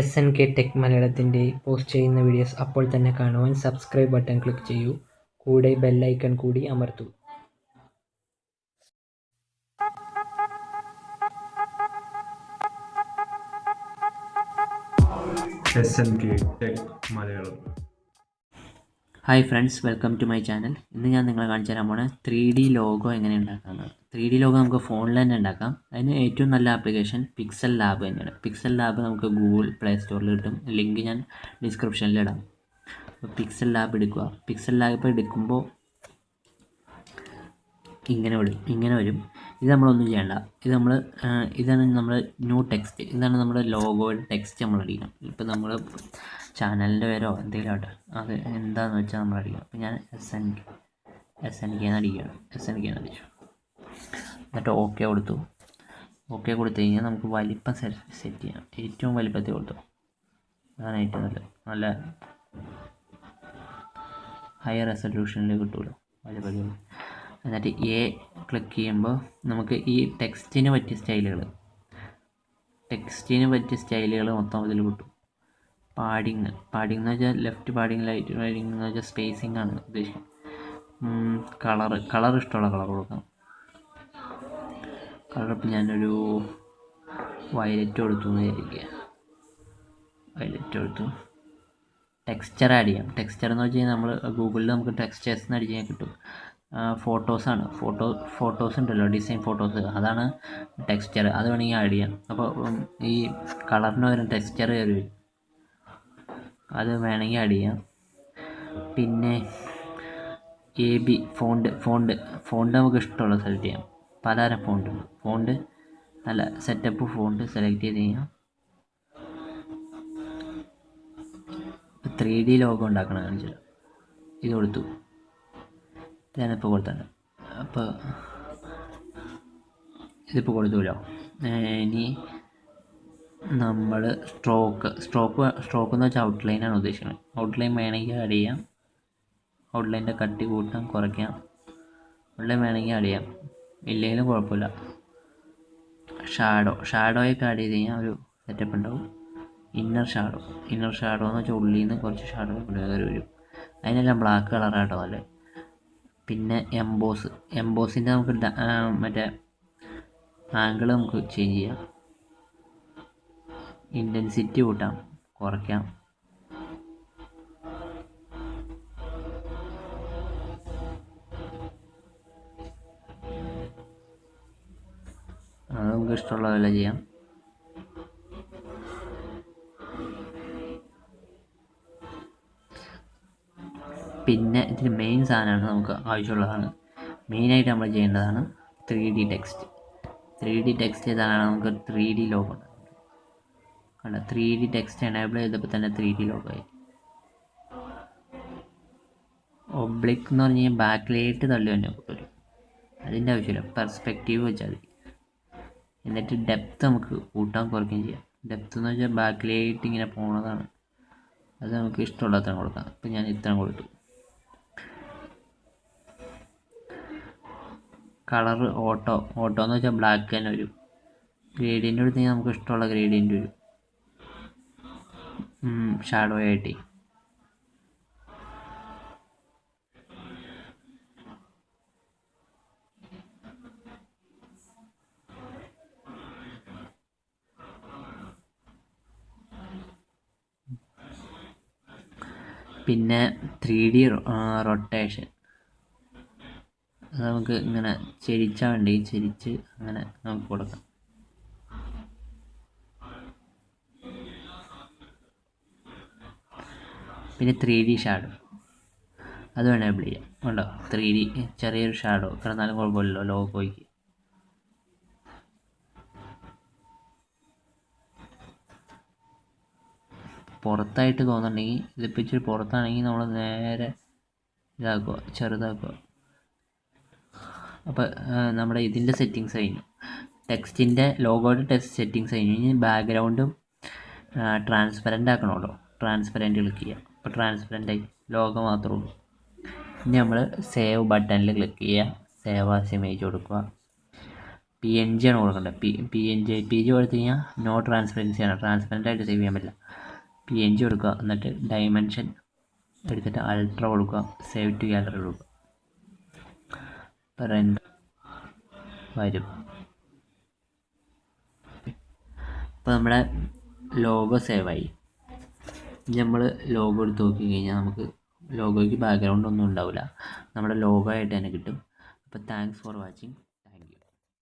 SNK tech മലയാളത്തിൻ്റെ post ചെയ്യുന്ന videos അപ്പോൾ തന്നെ കാണുവാൻ സബ്സ്ക്രൈബ് ബട്ടൺ ക്ലിക്ക് ചെയ്യൂ. കൂടെ ബെൽ ഐക്കൺ കൂടി അമർത്തൂ. SNK tech Malayalam. Hi friends, welcome to my channel. ഇന്ന് ഞാൻ നിങ്ങളെ കാണിച്ചു തരാൻ പോണ 3D ലോഗോ എങ്ങനെ ഉണ്ടാക്കാമെന്ന്. 3D ലോഗോ നമുക്ക് ഫോണിൽ തന്നെ ഉണ്ടാക്കാം. അതിന് ഏറ്റവും നല്ല ആപ്ലിക്കേഷൻ പിക്സൽ ലാബ് തന്നെയാണ്. പിക്സൽ ലാബ് നമുക്ക് ഗൂഗിൾ പ്ലേ സ്റ്റോറിൽ കിട്ടും. ലിങ്ക് ഞാൻ ഡിസ്ക്രിപ്ഷനിൽ ഇടാം. അപ്പോൾ പിക്സൽ ലാബ് എടുക്കുക. പിക്സൽ ലാബ് എടുക്കുമ്പോൾ ഇങ്ങനെ വരും. ഇത് നമ്മളൊന്നും ചെയ്യണ്ട. ഇതാണ് നമ്മൾ ന്യൂ ടെക്സ്റ്റ്. ഇതാണ് നമ്മുടെ ലോഗോയുടെ ടെക്സ്റ്റ് നമ്മൾ അടിക്കണം. ഇപ്പോൾ നമ്മൾ ചാനലിൻ്റെ പേരോ എന്തെങ്കിലും ആട്ടെ, അത് എന്താണെന്ന് വെച്ചാൽ നമ്മൾ അടിക്കണം. അപ്പോൾ ഞാൻ SNK എന്ന് അടിച്ചു. എന്നിട്ട് ഓക്കെ കൊടുത്തു. ഓക്കെ കൊടുത്തു കഴിഞ്ഞാൽ നമുക്ക് വലിപ്പം സെറ്റ് ചെയ്യാം. ഏറ്റവും വലിപ്പത്തിൽ കൊടുത്തു. അതാണ് ഏറ്റവും നല്ല ഹൈ റെസൊല്യൂഷനിൽ കിട്ടുമല്ലോ വലിപ്പം. എന്നിട്ട് ക്ലിക്ക് ചെയ്യുമ്പോൾ നമുക്ക് ഈ ടെക്സ്റ്റിന് പറ്റിയ സ്റ്റൈലുകൾ മൊത്തം അതിൽ കിട്ടും. പാഡിങ് എന്ന് വെച്ചാൽ ലെഫ്റ്റ് പാഡിങ്, റൈറ്റ് പാഡിങ് എന്ന് വെച്ചാൽ സ്പേസിങ് ആണ് ഉദ്ദേശിക്കുന്നത്. കളർ ഇഷ്ടമുള്ള കളർ കൊടുക്കാം. കളർ ഇപ്പം ഞാനൊരു വയലറ്റ് കൊടുത്തു എന്ന് വിചാരിക്കുക. വയലറ്റ് കൊടുത്തു. ടെക്സ്ചർ ആഡ് ചെയ്യാം. ടെക്സ്ചർ എന്ന് വെച്ച് കഴിഞ്ഞാൽ നമ്മൾ ഗൂഗിളിൽ നമുക്ക് ടെക്സ്ചേഴ്സ് എന്ന് അടിച്ച് കഴിഞ്ഞാൽ കിട്ടും. ഫോട്ടോസാണ്. ഫോട്ടോസ് ഉണ്ടല്ലോ, ഡിസൈൻ ഫോട്ടോസ്, അതാണ് ടെക്സ്ചർ. അത് വേണമെങ്കിൽ ആഡ് ചെയ്യാം. അപ്പോൾ ഈ കളറിന് പകരം ടെക്സ്ചർ കയറി വരും. അത് വേണമെങ്കിൽ ആഡ് ചെയ്യാം. പിന്നെ AB ഫോണ്ട് നമുക്ക് ഇഷ്ടമുള്ള സെലക്ട് ചെയ്യാം. പലതരം ഫോണ്ട് നല്ല സെറ്റപ്പ് ഫോണ്ട് സെലക്ട് ചെയ്ത് കഴിഞ്ഞാൽ 3D ലോഗോ ഉണ്ടാക്കണം കാണിച്ചില്ല. ഇത് കൊടുത്തു. ഞാനിപ്പോൾ കൊടുത്താണ്. അപ്പോൾ ഇതിപ്പോൾ കൊടുത്തുല്ലോ. ഇനി നമ്മൾ സ്ട്രോക്ക് എന്ന് വെച്ചാൽ ഔട്ട്ലൈനാണ് ഉദ്ദേശിക്കുന്നത്. ഔട്ട്ലൈൻ വേണമെങ്കിൽ ആഡ് ചെയ്യാം. ഔട്ട്ലൈൻ്റെ കട്ടി കൂട്ടാം, കുറയ്ക്കാം. ഔട്ട്ലൈൻ വേണമെങ്കിൽ ആഡ് ചെയ്യാം, ഇല്ലെങ്കിലും കുഴപ്പമില്ല. ഷാഡോയൊക്കെ ആഡ് ചെയ്ത് കഴിഞ്ഞാൽ ഒരു സെറ്റപ്പ് ഉണ്ടാവും. ഇന്നർ ഷാഡോ എന്ന് വെച്ചാൽ ഉള്ളിൽ നിന്ന് കുറച്ച് ഷാഡോ കയറി വരും. അതിനെല്ലാം ബ്ലാക്ക് കളറാട്ടോ അല്ലേ. പിന്നെ എംബോസിൻ്റെ നമുക്ക് മറ്റേ ആംഗിൾ നമുക്ക് ചേഞ്ച് ചെയ്യാം. ഇൻറ്റൻസിറ്റി കൂട്ടാം, കുറയ്ക്കാം. അത് നമുക്ക് ഇഷ്ടമുള്ള പോലെ ചെയ്യാം. പിന്നെ ഇതിന് മെയിൻ സാധനമാണ് നമുക്ക് ആവശ്യമുള്ളതാണ്. മെയിനായിട്ട് നമ്മൾ ചെയ്യേണ്ടതാണ് 3D ടെക്സ്റ്റ്. 3D ടെക്സ്റ്റ് ചെയ്താണ് നമുക്ക് 3D ലോഗോ കണ്ട. 3D ടെക്സ്റ്റ് എനേബിൾ ചെയ്തപ്പോൾ തന്നെ 3D ലോഗോ ആയി. ഒബ്ലിക്ക് എന്ന് പറഞ്ഞു കഴിഞ്ഞാൽ ബാക്കിലേക്ക് തള്ളി തന്നെ വരും. അതിൻ്റെ ആവശ്യമില്ല, പെർസ്പെക്റ്റീവ് വെച്ചാൽ മതി. എന്നിട്ട് ഡെപ്ത്ത് നമുക്ക് കൂട്ടാൻ കുറയ്ക്കുകയും ചെയ്യാം. ഡെപ്ത്ത് എന്ന് വെച്ചാൽ ബാക്കിലേക്ക് ഇങ്ങനെ പോകുന്നതാണ്. അത് നമുക്ക് ഇഷ്ടമുള്ള അത്രയും കൊടുക്കാം. ഇപ്പം ഞാൻ ഇത്രയും കൊടുത്തു. കളർ ഓട്ടോ എന്ന് വെച്ചാൽ ബ്ലാക്ക് തന്നെ വരും. ഗ്രേഡിയൻ്റ് എടുത്ത് കഴിഞ്ഞാൽ നമുക്ക് ഇഷ്ടമുള്ള ഗ്രേഡിയൻ്റ് വരും. ഷാഡോ ആയിട്ട്. പിന്നെ 3D റൊട്ടേഷൻ, അത് നമുക്ക് ഇങ്ങനെ ചെരിച്ചാൽ വേണ്ടി ചെരിച്ച് അങ്ങനെ നമുക്ക് കൊടുക്കാം. പിന്നെ 3D ഷാഡോ അത് എനേബിൾ ചെയ്യാം. ഉണ്ടോ 3D ചെറിയൊരു ഷാഡോ കിടന്നാലും കുഴപ്പമില്ലല്ലോ ലോഗോയ്ക്ക്. പുറത്തായിട്ട് തോന്നുന്നുണ്ടെങ്കിൽ, ഇതിപ്പോൾ ഇച്ചിരി പുറത്താണെങ്കിൽ നമ്മൾ നേരെ ഇതാക്കുക, ചെറുതാക്കുക. അപ്പോൾ നമ്മുടെ ഇതിൻ്റെ സെറ്റിങ്സ് കഴിഞ്ഞു. ടെക്സ്റ്റിൻ്റെ ലോഗോയുടെ ടെക്സ്റ്റ് സെറ്റിങ്സ് കഴിഞ്ഞു. ഇനി ബാക്ക്ഗ്രൗണ്ടും ട്രാൻസ്പെറൻ്റ് ആക്കണമല്ലോ. ട്രാൻസ്പെറൻറ്റ് ക്ലിക്ക് ചെയ്യുക. അപ്പോൾ ട്രാൻസ്പെറൻ്റായി, ലോഗോ മാത്രമേ ഉള്ളൂ. ഇനി നമ്മൾ സേവ് ബട്ടണിൽ ക്ലിക്ക് ചെയ്യുക. സേവ് ആസ് ഇമേജ് കൊടുക്കുക. PNG ആണ് കൊടുക്കേണ്ടത്. PNG കൊടുത്തു കഴിഞ്ഞാൽ നോ ട്രാൻസ്പെറൻസി ആണ്, ട്രാൻസ്പെറൻ്റ് ആയിട്ട് സേവ് ചെയ്യാൻ പറ്റില്ല. PNG കൊടുക്കുക, എന്നിട്ട് ഡയമെൻഷൻ എടുത്തിട്ട് അൾട്ര കൊടുക്കുക, സേവ് ടു ഗാലറി കൊടുക്കുക. റെൻഡർ വരും. ഇപ്പോൾ നമ്മുടെ ലോഗോ സേവായി. ഇനി നമ്മൾ ലോഗോ എടുത്ത് നോക്കി കഴിഞ്ഞാൽ നമുക്ക് ലോഗോയ്ക്ക് ബാക്ക്ഗ്രൗണ്ട് ഒന്നും ഉണ്ടാവില്ല, നമ്മുടെ ലോഗോ ആയിട്ട് തന്നെ കിട്ടും. അപ്പോൾ താങ്ക്സ് ഫോർ വാച്ചിങ്.